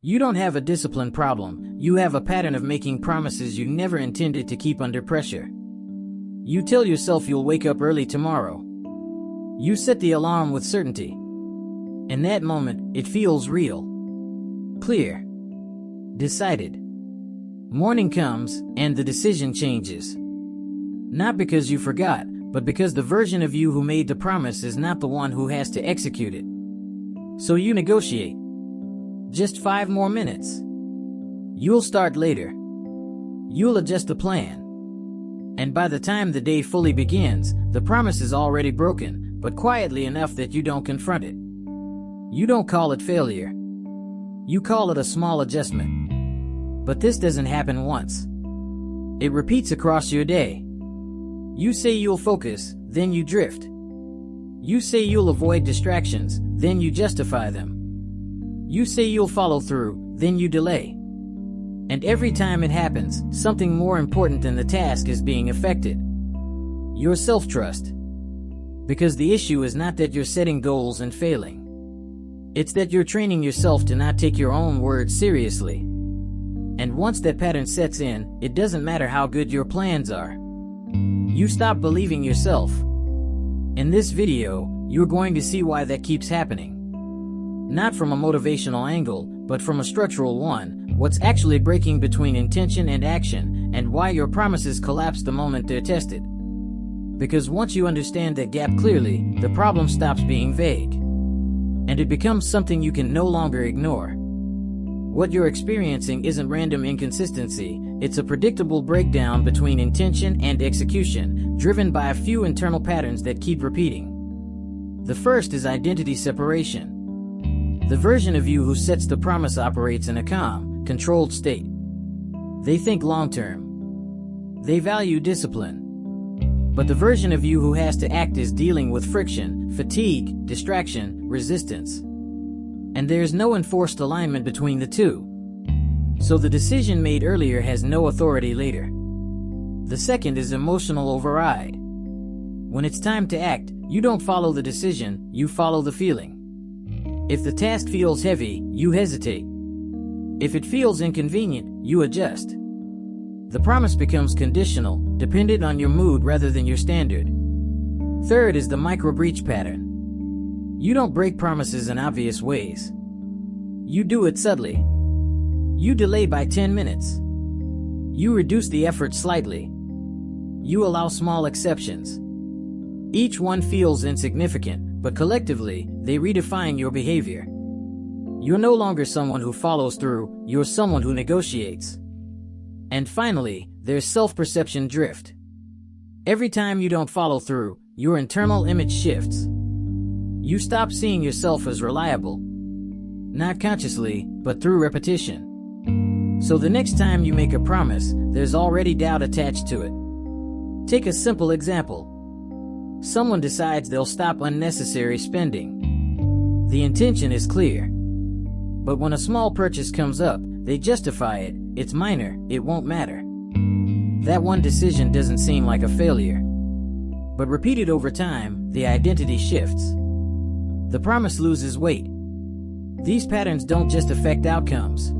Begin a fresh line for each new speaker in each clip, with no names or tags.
You don't have a discipline problem, you have a pattern of making promises you never intended to keep under pressure. You tell yourself you'll wake up early tomorrow. You set the alarm with certainty. In that moment, it feels real, clear, decided. Morning comes, and the decision changes. Not because you forgot, but because the version of you who made the promise is not the one who has to execute it. So you negotiate. Just 5 more minutes. You'll start later. You'll adjust the plan. And by the time the day fully begins, the promise is already broken, but quietly enough that you don't confront it. You don't call it failure. You call it a small adjustment. But this doesn't happen once. It repeats across your day. You say you'll focus, then you drift. You say you'll avoid distractions, then you justify them. You say you'll follow through, then you delay. And every time it happens, something more important than the task is being affected. Your self-trust. Because the issue is not that you're setting goals and failing. It's that you're training yourself to not take your own words seriously. And once that pattern sets in, it doesn't matter how good your plans are. You stop believing yourself. In this video, you're going to see why that keeps happening. Not from a motivational angle, but from a structural one, what's actually breaking between intention and action, and why your promises collapse the moment they're tested. Because once you understand that gap clearly, the problem stops being vague. And it becomes something you can no longer ignore. What you're experiencing isn't random inconsistency, it's a predictable breakdown between intention and execution, driven by a few internal patterns that keep repeating. The first is identity separation. The version of you who sets the promise operates in a calm, controlled state. They think long-term. They value discipline. But the version of you who has to act is dealing with friction, fatigue, distraction, resistance. And there's no enforced alignment between the two. So the decision made earlier has no authority later. The second is emotional override. When it's time to act, you don't follow the decision, you follow the feeling. If the task feels heavy, you hesitate. If it feels inconvenient, you adjust. The promise becomes conditional, dependent on your mood rather than your standard. Third is the micro-breach pattern. You don't break promises in obvious ways. You do it subtly. You delay by 10 minutes. You reduce the effort slightly. You allow small exceptions. Each one feels insignificant, but collectively, they redefine your behavior. You're no longer someone who follows through, you're someone who negotiates. And finally, there's self-perception drift. Every time you don't follow through, your internal image shifts. You stop seeing yourself as reliable. Not consciously, but through repetition. So the next time you make a promise, there's already doubt attached to it. Take a simple example. Someone decides they'll stop unnecessary spending. The intention is clear. But when a small purchase comes up, they justify it, it's minor, it won't matter. That one decision doesn't seem like a failure. But repeated over time, the identity shifts. The promise loses weight. These patterns don't just affect outcomes.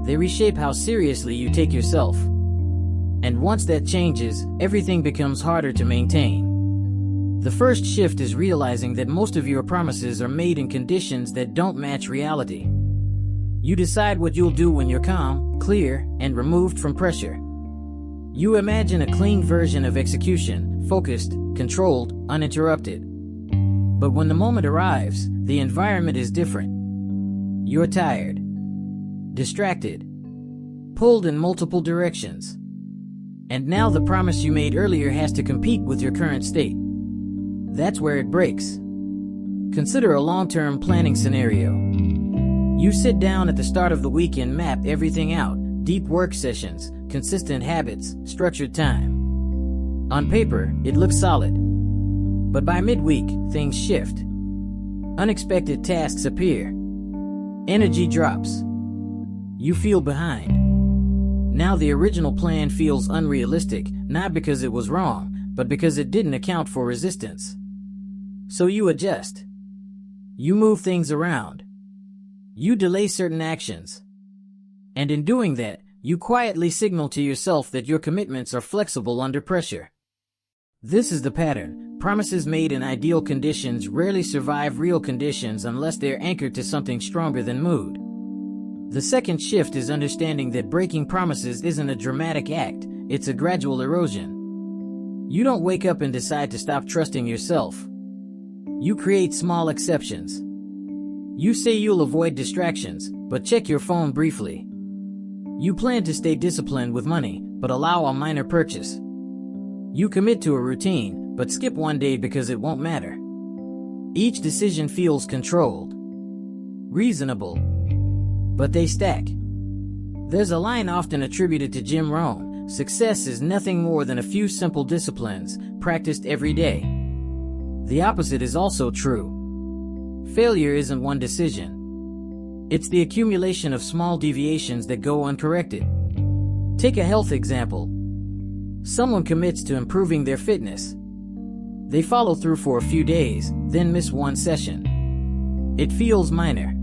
They reshape how seriously you take yourself. And once that changes, everything becomes harder to maintain. The first shift is realizing that most of your promises are made in conditions that don't match reality. You decide what you'll do when you're calm, clear, and removed from pressure. You imagine a clean version of execution, focused, controlled, uninterrupted. But when the moment arrives, the environment is different. You're tired, distracted, pulled in multiple directions. And now the promise you made earlier has to compete with your current state. That's where it breaks. Consider a long-term planning scenario. You sit down at the start of the week and map everything out: deep work sessions, consistent habits, structured time. On paper, it looks solid. But by midweek, things shift. Unexpected tasks appear. Energy drops. You feel behind. Now the original plan feels unrealistic, not because it was wrong, but because it didn't account for resistance. So you adjust. You move things around. You delay certain actions. And in doing that, you quietly signal to yourself that your commitments are flexible under pressure. This is the pattern. Promises made in ideal conditions rarely survive real conditions unless they're anchored to something stronger than mood. The second shift is understanding that breaking promises isn't a dramatic act, it's a gradual erosion. You don't wake up and decide to stop trusting yourself. You create small exceptions. You say you'll avoid distractions, but check your phone briefly. You plan to stay disciplined with money, but allow a minor purchase. You commit to a routine, but skip one day because it won't matter. Each decision feels controlled, reasonable, but they stack. There's a line often attributed to Jim Rohn: success is nothing more than a few simple disciplines, practiced every day. The opposite is also true. Failure isn't one decision. It's the accumulation of small deviations that go uncorrected. Take a health example. Someone commits to improving their fitness. They follow through for a few days, then miss one session. It feels minor.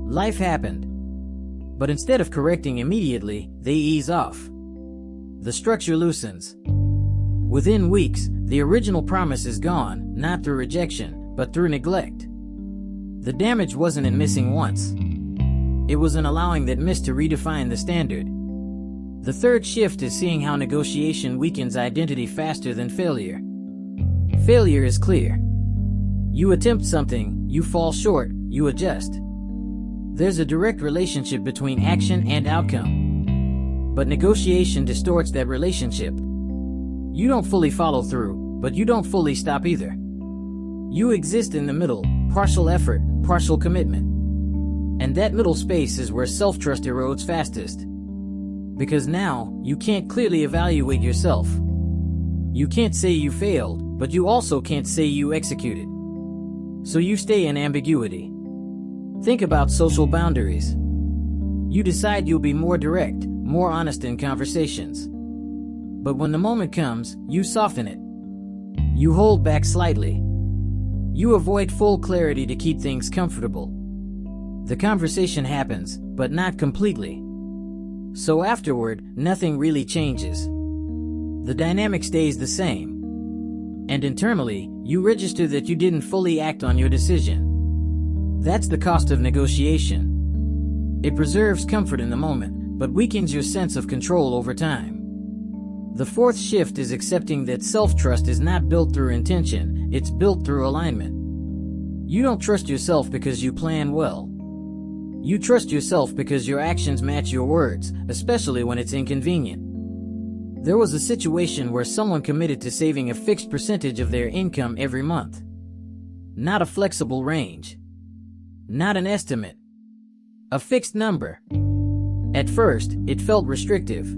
Life happened. But instead of correcting immediately, they ease off. The structure loosens. Within weeks, the original promise is gone, not through rejection, but through neglect. The damage wasn't in missing once. It was in allowing that miss to redefine the standard. The third shift is seeing how negotiation weakens identity faster than failure. Failure is clear. You attempt something, you fall short, you adjust. There's a direct relationship between action and outcome. But negotiation distorts that relationship. You don't fully follow through, but you don't fully stop either. You exist in the middle, partial effort, partial commitment. And that middle space is where self-trust erodes fastest. Because now, you can't clearly evaluate yourself. You can't say you failed, but you also can't say you executed. So you stay in ambiguity. Think about social boundaries. You decide you'll be more direct, more honest in conversations. But when the moment comes, you soften it. You hold back slightly. You avoid full clarity to keep things comfortable. The conversation happens, but not completely. So afterward, nothing really changes. The dynamic stays the same. And internally, you register that you didn't fully act on your decision. That's the cost of negotiation. It preserves comfort in the moment, but weakens your sense of control over time. The fourth shift is accepting that self-trust is not built through intention, it's built through alignment. You don't trust yourself because you plan well. You trust yourself because your actions match your words, especially when it's inconvenient. There was a situation where someone committed to saving a fixed percentage of their income every month. Not a flexible range. Not an estimate. A fixed number. At first, it felt restrictive.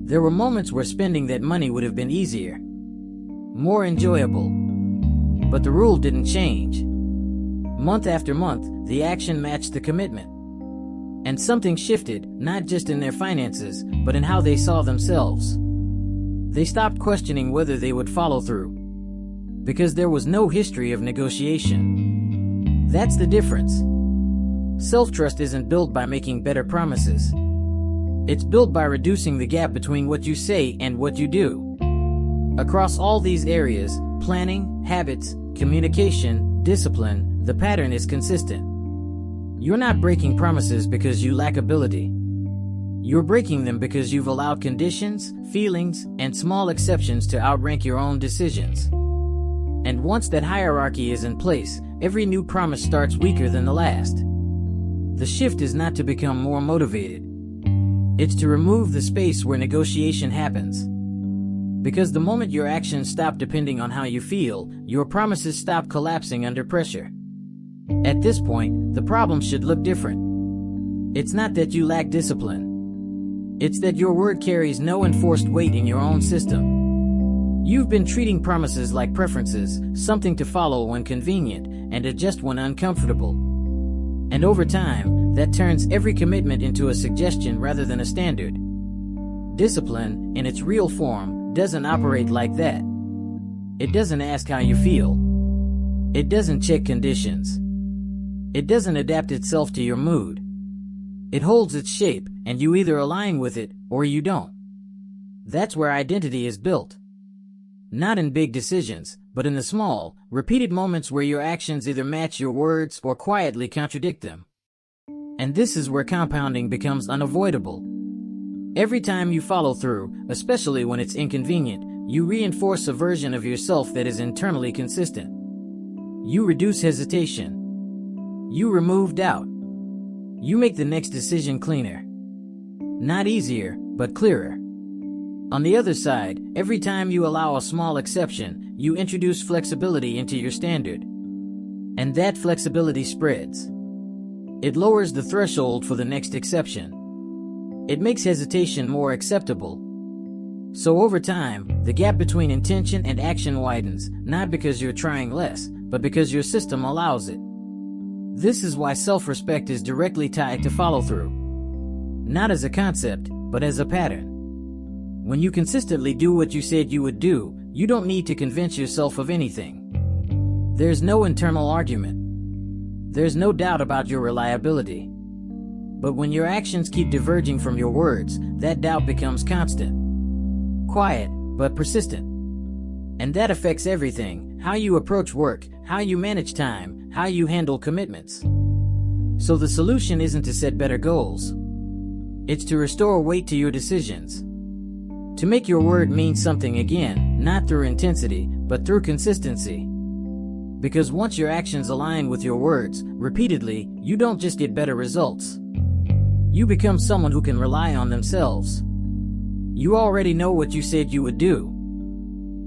There were moments where spending that money would have been easier, more enjoyable. But the rule didn't change. Month after month, the action matched the commitment. And something shifted, not just in their finances, but in how they saw themselves. They stopped questioning whether they would follow through, because there was no history of negotiation. That's the difference. Self-trust isn't built by making better promises. It's built by reducing the gap between what you say and what you do. Across all these areas, planning, habits, communication, discipline, the pattern is consistent. You're not breaking promises because you lack ability. You're breaking them because you've allowed conditions, feelings, and small exceptions to outrank your own decisions. And once that hierarchy is in place, every new promise starts weaker than the last. The shift is not to become more motivated. It's to remove the space where negotiation happens. Because the moment your actions stop depending on how you feel, your promises stop collapsing under pressure. At this point, the problem should look different. It's not that you lack discipline. It's that your word carries no enforced weight in your own system. You've been treating promises like preferences, something to follow when convenient and adjust when uncomfortable. And over time, that turns every commitment into a suggestion rather than a standard. Discipline, in its real form, doesn't operate like that. It doesn't ask how you feel. It doesn't check conditions. It doesn't adapt itself to your mood. It holds its shape, and you either align with it or you don't. That's where identity is built. Not in big decisions, but in the small, repeated moments where your actions either match your words or quietly contradict them. And this is where compounding becomes unavoidable. Every time you follow through, especially when it's inconvenient, you reinforce a version of yourself that is internally consistent. You reduce hesitation. You remove doubt. You make the next decision cleaner. Not easier, but clearer. On the other side, every time you allow a small exception, you introduce flexibility into your standard. And that flexibility spreads. It lowers the threshold for the next exception. It makes hesitation more acceptable. So over time, the gap between intention and action widens, not because you're trying less, but because your system allows it. This is why self-respect is directly tied to follow-through. Not as a concept, but as a pattern. When you consistently do what you said you would do, you don't need to convince yourself of anything. There's no internal argument. There's no doubt about your reliability. But when your actions keep diverging from your words, that doubt becomes constant. Quiet, but persistent. And that affects everything: how you approach work, how you manage time, how you handle commitments. So the solution isn't to set better goals. It's to restore weight to your decisions. To make your word mean something again, not through intensity, but through consistency. Because once your actions align with your words, repeatedly, you don't just get better results. You become someone who can rely on themselves. You already know what you said you would do.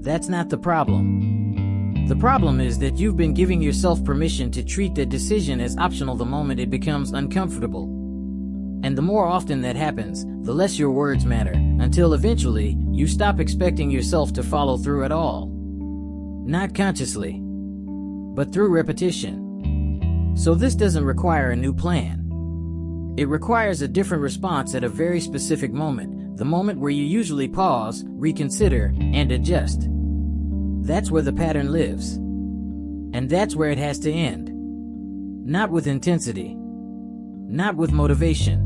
That's not the problem. The problem is that you've been giving yourself permission to treat that decision as optional the moment it becomes uncomfortable. And the more often that happens, the less your words matter, until eventually, you stop expecting yourself to follow through at all. Not consciously, but through repetition. So this doesn't require a new plan. It requires a different response at a very specific moment, the moment where you usually pause, reconsider, and adjust. That's where the pattern lives. And that's where it has to end. Not with intensity. Not with motivation.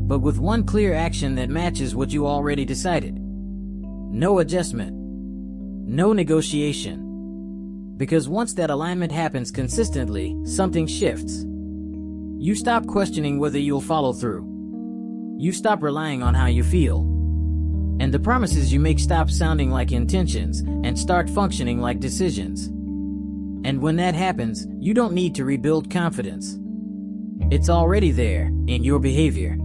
But with one clear action that matches what you already decided. No adjustment. No negotiation. Because once that alignment happens consistently, something shifts. You stop questioning whether you'll follow through. You stop relying on how you feel. And the promises you make stop sounding like intentions and start functioning like decisions. And when that happens, you don't need to rebuild confidence. It's already there, in your behavior.